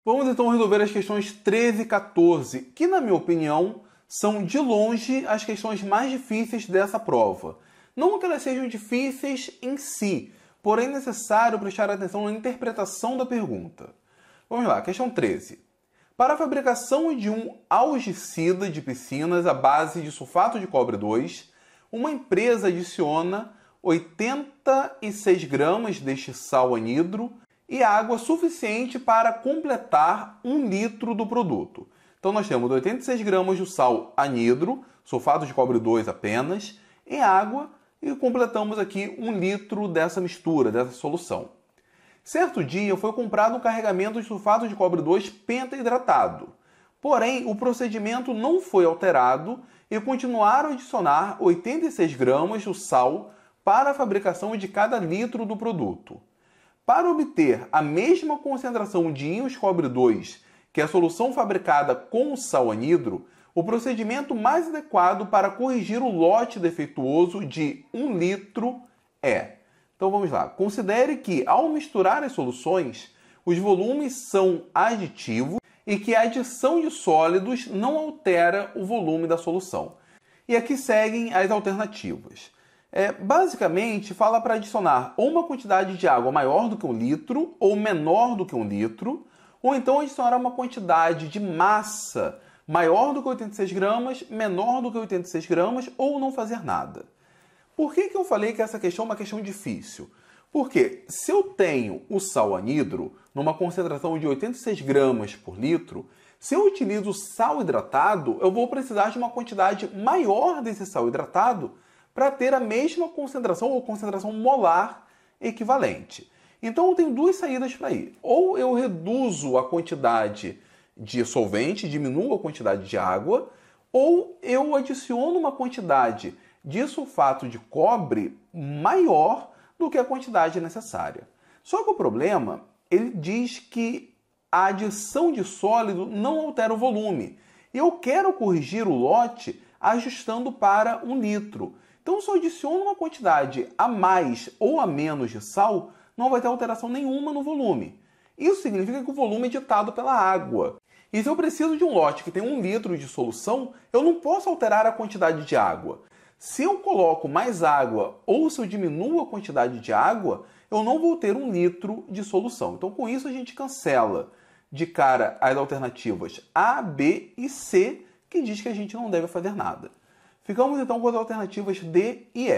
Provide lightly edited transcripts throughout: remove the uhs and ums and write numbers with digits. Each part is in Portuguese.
Vamos então resolver as questões 13 e 14, que na minha opinião são de longe as questões mais difíceis dessa prova. Não que elas sejam difíceis em si, porém é necessário prestar atenção na interpretação da pergunta. Vamos lá, questão 13. Para a fabricação de um algicida de piscinas à base de sulfato de cobre 2, uma empresa adiciona 86 gramas deste sal anidro e água suficiente para completar 1 litro do produto. Então nós temos 86 gramas de sal anidro, sulfato de cobre 2 apenas, em água e completamos aqui 1 litro dessa mistura, dessa solução. Certo dia foi comprado um carregamento de sulfato de cobre 2 pentaidratado. Porém, o procedimento não foi alterado e continuaram a adicionar 86 gramas do sal para a fabricação de cada litro do produto. Para obter a mesma concentração de íons cobre 2 que a solução fabricada com o sal anidro, o procedimento mais adequado para corrigir o lote defeituoso de 1 litro é... Então vamos lá. Considere que, ao misturar as soluções, os volumes são aditivos e que a adição de sólidos não altera o volume da solução. E aqui seguem as alternativas. Basicamente, fala para adicionar ou uma quantidade de água maior do que 1 litro ou menor do que 1 litro, ou então adicionar uma quantidade de massa maior do que 86 gramas, menor do que 86 gramas ou não fazer nada. Por que eu falei que essa questão é uma questão difícil? Porque se eu tenho o sal anidro numa concentração de 86 gramas por litro, se eu utilizo sal hidratado, eu vou precisar de uma quantidade maior desse sal hidratado para ter a mesma concentração ou concentração molar equivalente. Então eu tenho duas saídas para ir. Ou eu reduzo a quantidade de solvente, diminuo a quantidade de água, ou eu adiciono uma quantidade de sulfato de cobre maior do que a quantidade necessária. Só que o problema, ele diz que a adição de sólido não altera o volume. E eu quero corrigir o lote ajustando para 1 litro. Então, se eu adiciono uma quantidade a mais ou a menos de sal, não vai ter alteração nenhuma no volume. Isso significa que o volume é ditado pela água. E se eu preciso de um lote que tem 1 litro de solução, eu não posso alterar a quantidade de água. Se eu coloco mais água ou se eu diminuo a quantidade de água, eu não vou ter 1 litro de solução. Então, com isso, a gente cancela de cara as alternativas A, B e C, que diz que a gente não deve fazer nada. Ficamos então com as alternativas D e E.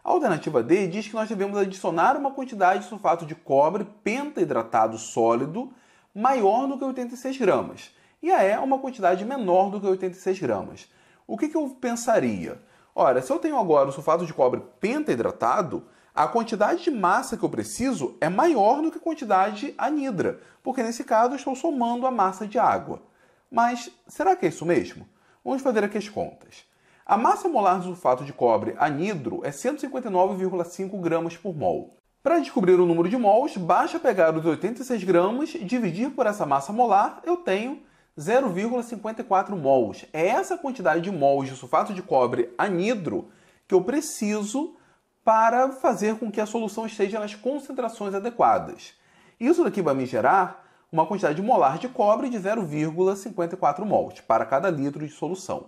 A alternativa D diz que nós devemos adicionar uma quantidade de sulfato de cobre pentaidratado sólido maior do que 86 gramas. E a E uma quantidade menor do que 86 gramas. O que eu pensaria? Ora, se eu tenho agora o sulfato de cobre pentaidratado, a quantidade de massa que eu preciso é maior do que a quantidade anidra, porque nesse caso eu estou somando a massa de água. Mas será que é isso mesmo? Vamos fazer aqui as contas. A massa molar do sulfato de cobre anidro é 159,5 gramas por mol. Para descobrir o número de mols, basta pegar os 86 gramas e dividir por essa massa molar, eu tenho 0,54 mols. É essa quantidade de mols de sulfato de cobre anidro que eu preciso para fazer com que a solução esteja nas concentrações adequadas. Isso daqui vai me gerar uma quantidade molar de cobre de 0,54 mols para cada litro de solução.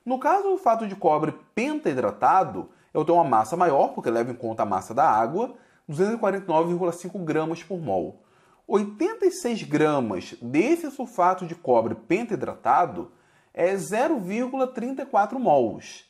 No caso do sulfato de cobre pentaidratado, eu tenho uma massa maior, porque leva em conta a massa da água, 249,5 gramas por mol. 86 gramas desse sulfato de cobre pentaidratado é 0,34 mols.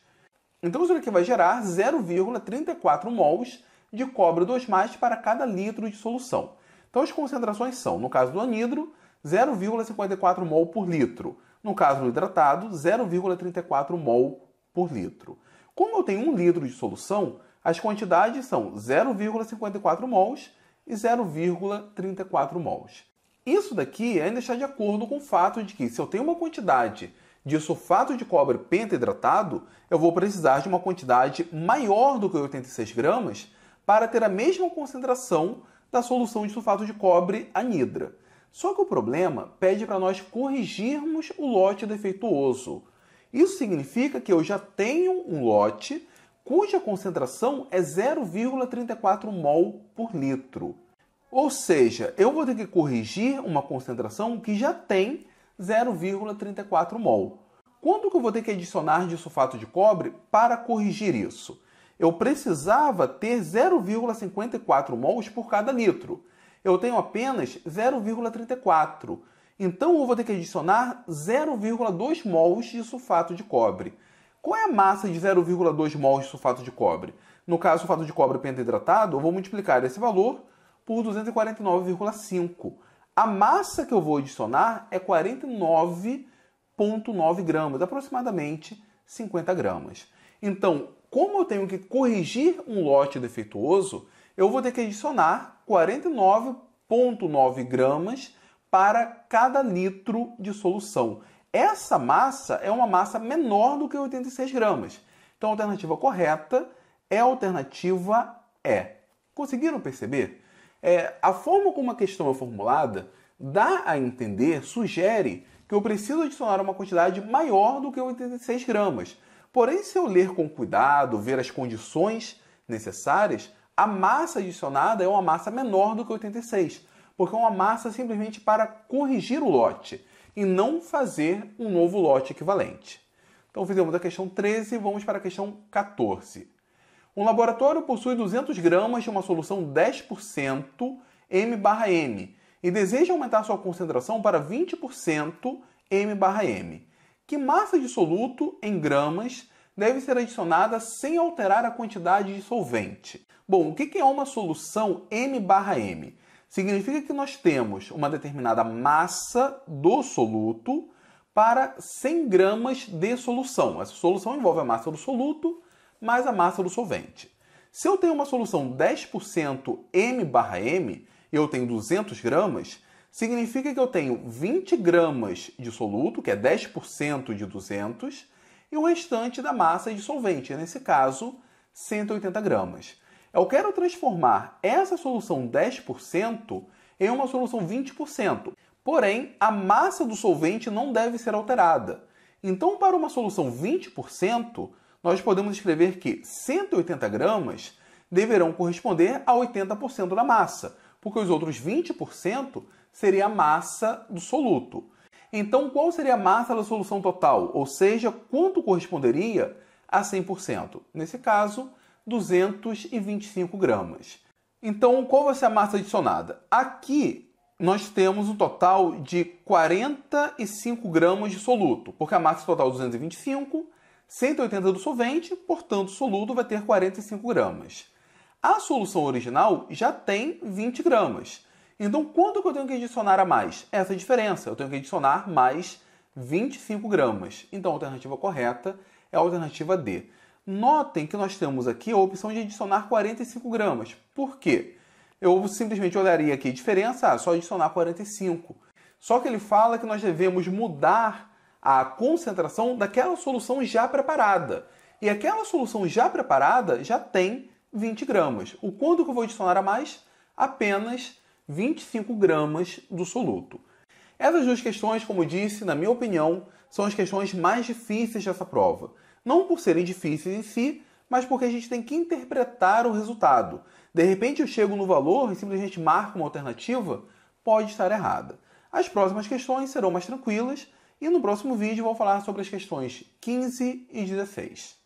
Então isso aqui vai gerar 0,34 mols de cobre 2+ para cada litro de solução. Então as concentrações são, no caso do anidro, 0,54 mol por litro. No caso do hidratado, 0,34 mol por litro. Como eu tenho 1 litro de solução, as quantidades são 0,54 mols e 0,34 mols. Isso daqui ainda está de acordo com o fato de que se eu tenho uma quantidade de sulfato de cobre pentaidratado, eu vou precisar de uma quantidade maior do que 86 gramas para ter a mesma concentração da solução de sulfato de cobre anidra. Só que o problema pede para nós corrigirmos o lote defeituoso. Isso significa que eu já tenho um lote cuja concentração é 0,34 mol por litro. Ou seja, eu vou ter que corrigir uma concentração que já tem 0,34 mol. Quanto que eu vou ter que adicionar de sulfato de cobre para corrigir isso? Eu precisava ter 0,54 mols por cada litro. Eu tenho apenas 0,34. Então eu vou ter que adicionar 0,2 mols de sulfato de cobre. Qual é a massa de 0,2 mols de sulfato de cobre? No caso, sulfato de cobre pentaidratado, eu vou multiplicar esse valor por 249,5. A massa que eu vou adicionar é 49,9 gramas, aproximadamente 50 gramas. Então, como eu tenho que corrigir um lote defeituoso, eu vou ter que adicionar 49,9 gramas para cada litro de solução. Essa massa é uma massa menor do que 86 gramas. Então, a alternativa correta é a alternativa E. Conseguiram perceber? A forma como a questão é formulada dá a entender, sugere que eu preciso adicionar uma quantidade maior do que 86 gramas. Porém, se eu ler com cuidado, ver as condições necessárias, a massa adicionada é uma massa menor do que 86, porque é uma massa simplesmente para corrigir o lote e não fazer um novo lote equivalente. Então, fizemos a questão 13, vamos para a questão 14. Um laboratório possui 200 gramas de uma solução 10% M/M e deseja aumentar sua concentração para 20% M/M. Que massa de soluto em gramas deve ser adicionada sem alterar a quantidade de solvente? Bom, o que é uma solução M/M? Significa que nós temos uma determinada massa do soluto para 100 gramas de solução. Essa solução envolve a massa do soluto mais a massa do solvente. Se eu tenho uma solução 10% M/M e eu tenho 200 gramas, significa que eu tenho 20 gramas de soluto, que é 10% de 200, e o restante da massa de solvente, nesse caso, 180 gramas. Eu quero transformar essa solução 10% em uma solução 20%. Porém, a massa do solvente não deve ser alterada. Então, para uma solução 20%, nós podemos escrever que 180 gramas deverão corresponder a 80% da massa, porque os outros 20% seria a massa do soluto. Então, qual seria a massa da solução total? Ou seja, quanto corresponderia a 100%? Nesse caso, 225 gramas. Então, qual vai ser a massa adicionada? Aqui, nós temos um total de 45 gramas de soluto, porque a massa total é 225, 180 do solvente, portanto, o soluto vai ter 45 gramas. A solução original já tem 20 gramas. Então, quanto que eu tenho que adicionar a mais? Essa diferença. Eu tenho que adicionar mais 25 gramas. Então, a alternativa correta é a alternativa D. Notem que nós temos aqui a opção de adicionar 45 gramas. Por quê? Eu simplesmente olharia aqui a diferença, só adicionar 45. Só que ele fala que nós devemos mudar a concentração daquela solução já preparada. E aquela solução já preparada já tem 20 gramas. O quanto que eu vou adicionar a mais? Apenas 25 gramas do soluto. Essas duas questões, como disse, na minha opinião, são as questões mais difíceis dessa prova. Não por serem difíceis em si, mas porque a gente tem que interpretar o resultado. De repente eu chego no valor e simplesmente marco uma alternativa, pode estar errada. As próximas questões serão mais tranquilas e no próximo vídeo vou falar sobre as questões 15 e 16.